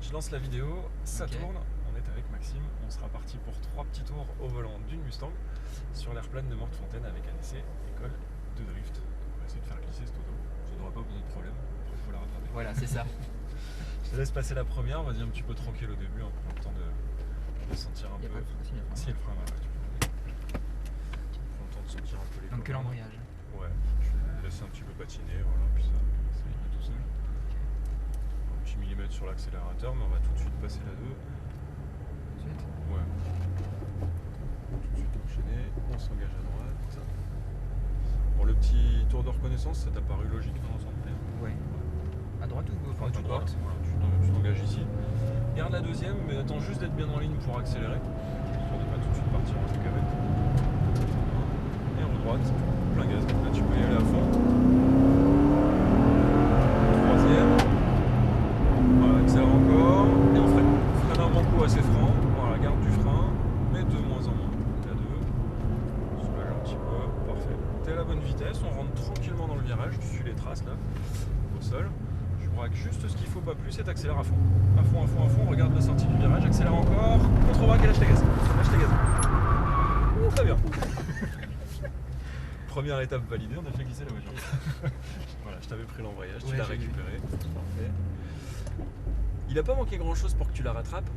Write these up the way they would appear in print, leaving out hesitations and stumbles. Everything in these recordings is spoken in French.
Je lance la vidéo, ça Ok. tourne, on est avec Maxime, on sera parti pour 3 petits tours au volant d'une Mustang sur l'aire plane de Mortefontaine avec un essai école de drift. On va essayer de faire glisser cette auto, ça ne devrait pas poser de problème, après il faut la rattraper. Voilà, c'est ça. Je te laisse passer la première, vas-y un petit peu tranquille au début, hein, prends le temps de sentir un Il n'y a peu. pas de frein, il y a Si, le frein, ouais, tu prends le temps de sentir un peu les donc que commandes. l'embrayage. Ouais, tu laisses un petit peu patiner, voilà, puis ça y va tout seul. Un petit millimètre sur l'accélérateur, mais on va tout de suite passer la 2. Tout de suite. Ouais. Tout de suite enchaîner, on s'engage à droite. Bon, le petit tour de reconnaissance, ça t'a paru logique, non, sans plaire. Ouais. À droite ou gauche? Enfin, Tu portes. voilà, tu t'engages ici. Garde la deuxième, mais attends juste d'être bien en ligne pour accélérer. Histoire de pas tout de suite partir en cacahuète. Et en droite, plein gaz. Là, tu peux y aller à fond. Troisième. Voilà, accélère encore. Et on freine. Freine un bon coup assez franc. Voilà, garde du frein. Mais de moins en moins. La 2. Soulage un petit peu. Parfait. T'es à la bonne vitesse. On rentre tranquillement dans le virage. Tu suis les traces là. Au sol. Tu braques juste ce qu'il faut, pas plus, et t'accélères à fond. À fond, à fond, à fond. Regarde la sortie du virage. Accélère encore. Contre-braque et lâche tes gaz. Lâche tes gaz. Ouh, très bien. Première étape validée, on a fait glisser la voiture. Voilà, je t'avais pris l'embrayage, tu Ouais, l'as j'ai vu. récupéré. Parfait. Il n'a pas manqué grand chose pour que tu la rattrapes.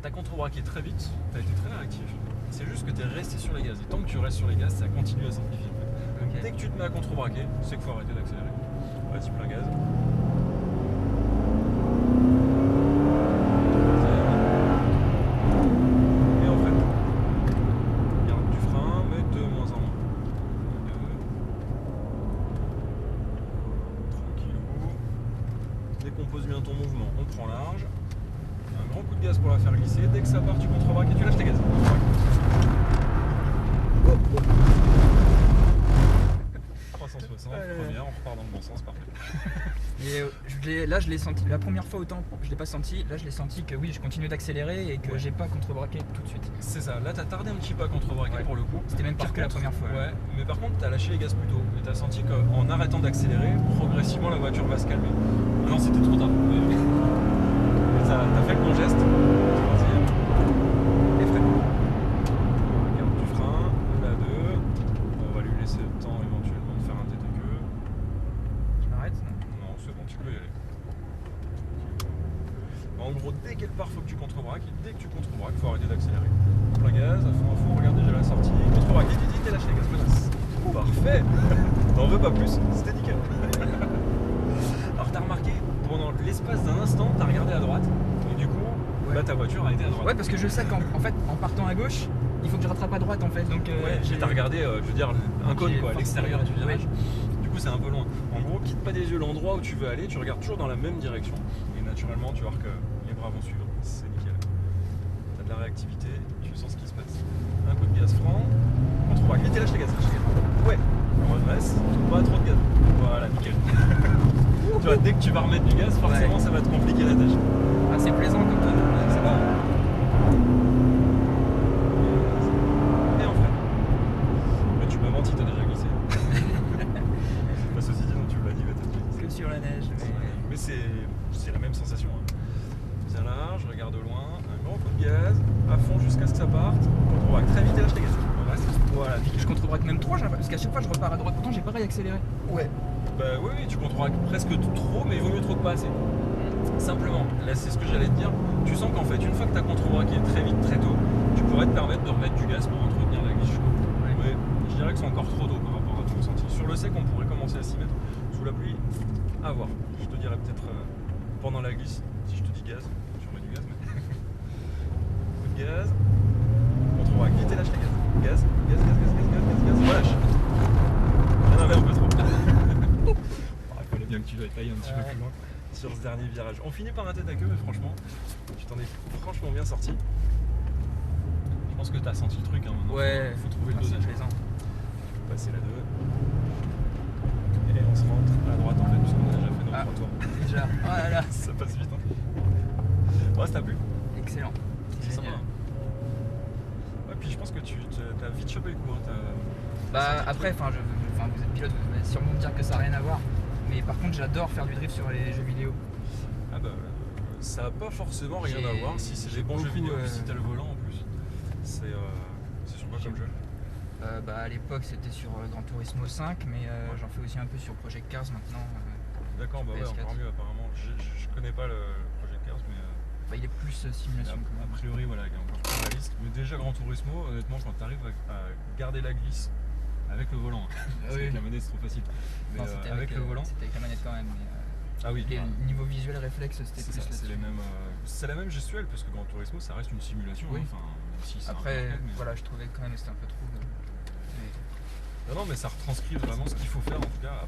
T'as contre-braqué très vite, t'as été très réactif. C'est juste que t'es resté sur les gaz. Et tant que tu restes sur les gaz, ça continue à s'amplifier. Donc Ok. dès que tu te mets à contre-braquer, c'est qu'il faut arrêter d'accélérer. Vas-y, plein gaz. Et on freine. Garde du frein, mais de moins en moins. Tranquillou. Dès qu'on pose bien ton mouvement, on prend large. Un grand coup de gaz pour la faire glisser. Dès que ça part, tu contre-braques et tu lâches tes gaz. 360, première, on repart dans le bon sens, parfait. Et là, je l'ai senti. La première fois, autant je l'ai pas senti. Là, je l'ai senti que oui, je continue d'accélérer et que Ouais. j'ai pas contre-braqué tout de suite. C'est ça, là t'as tardé un petit peu à contre-braquer Ouais. pour le coup. C'était même pire Par que la contre, première fois. Ouais, mais par contre t'as lâché les gaz plus tôt et t'as senti qu'en arrêtant d'accélérer, progressivement la voiture va se calmer. Maintenant c'était trop tard. Mais t'as fait le bon geste. Troisième. Et freine. Garde du frein, la 2. On va lui laisser le temps éventuellement de faire un tête à queue. Je m'arrête, non? Non, c'est bon, tu peux y aller. En gros, dès qu'elle part, faut que tu contre-braques. Et dès que tu contre-braques, faut arrêter d'accélérer. Plein gaz, à fond, regarde déjà la sortie. Contre-braque, et lâche les gaz, menace. Parfait. T'en veux pas plus, c'était nickel. Alors t'as remarqué, pendant l'espace d'un instant, t'as regardé à droite. Et du coup, Ouais. là ta voiture a été à droite. Ouais, parce que je sais qu'en en fait, en partant à gauche, il faut que je rattrape à droite en fait. Donc, Ouais, t'as regardé, je veux dire, un cône J'ai quoi, à l'extérieur du forcément- virage. Du coup, c'est un peu loin. En gros, quitte pas des yeux l'endroit où tu veux aller, tu regardes toujours dans la même direction. Et naturellement, tu vois que les bras vont suivre. C'est nickel. T'as de la réactivité, tu sens ce qui se passe. Un coup de gaz franc, contre-braque, vite et lâche les gaz. Ouais, on redresse, pas trop de gaz. Voilà, nickel. Tu vois, dès que tu vas remettre du gaz, forcément, Ouais. ça va te compliquer la tâche. Ah, c'est plaisant comme ça. C'est pas. Et on freine. Mais tu m'as menti, t'as déjà glissé. Bah, ceci dit, non, tu me l'as dit, bah, t'as déjà glissé. Que sur la neige. Mais c'est la même sensation. Hein. Bien large, regarde au loin, un grand coup de gaz, à fond jusqu'à ce que ça parte. Contre-braque très vite et lâche tes gaz. Voilà, nickel. Je contre-braque même trop, parce qu'à chaque fois je repars à droite. Pourtant, j'ai pas réaccéléré. Ouais. Bah oui, tu contre-braques presque trop, mais il vaut mieux trop que pas assez. Simplement, là c'est ce que j'allais te dire, tu sens qu'en fait, une fois que tu as contre-braqué très vite, très tôt, tu pourrais te permettre de remettre du gaz pour entretenir la glisse chaude. Mais je dirais que c'est encore trop tôt par rapport à ton ressenti. Sur le sec, on pourrait commencer à s'y mettre. Sous la pluie, à voir. Je te dirais peut-être pendant la glisse, si je te dis gaz, tu remets du gaz, mais. Coup de gaz, contre-braque, vite et lâche les gaz. Gaz, gaz, gaz, gaz, gaz, gaz, gaz, gaz, relâche. J'en avais un peu trop. Il fallait bien que tu ailles un petit peu plus loin sur ce dernier virage. On finit par un tête à queue, mais franchement, tu t'en es franchement bien sorti. Je pense que tu as senti le truc, hein, maintenant. Ouais, Faut trouver le c'est dosage. plaisant. Tu peux passer la 2. Et on se rentre à droite en fait, puisqu'on a déjà fait nos 3 tours. Déjà. Oh là là. Ça passe vite. Hein. Ouais, ça t'a plu? Excellent. C'est sympa. Génial. Hein. Ouais, puis je pense que tu as vite chopé le coup. Hein. Bah après, vous êtes pilote, vous allez sûrement me dire que ça n'a rien à voir. Mais par contre, j'adore faire du drift sur les jeux vidéo. Ah bah, Ça n'a pas forcément rien à J'ai- voir si c'est j'ai des bons jeux beaucoup, vidéo, puis si t'as le volant en plus. C'est sur quoi comme jeu? À l'époque c'était sur Gran Turismo 5, mais j'en fais aussi un peu sur Project Cars maintenant. D'accord, sur bah ouais, PS4. encore mieux apparemment. Je connais pas le Project Cars, mais Il est plus simulation quand a même. priori, voilà, il est encore plus réaliste. Mais déjà, Gran Turismo, honnêtement, quand tu arrives à garder la glisse avec le volant, parce qu'avec la manette c'est trop facile, mais Non, c'était avec le volant. C'était avec la manette quand même. Ah oui, Et niveau visuel réflexe, c'était c'est plus ça, c'est là-dessus. c'est la même gestuelle, parce que Gran Turismo, ça reste une simulation. Oui. Hein, enfin, même si c'est un peu Après, arcade, mais- voilà, je trouvais quand même que c'était un peu trop. Non, mais ça retranscrit vraiment ce qu'il faut faire en tout cas. Après,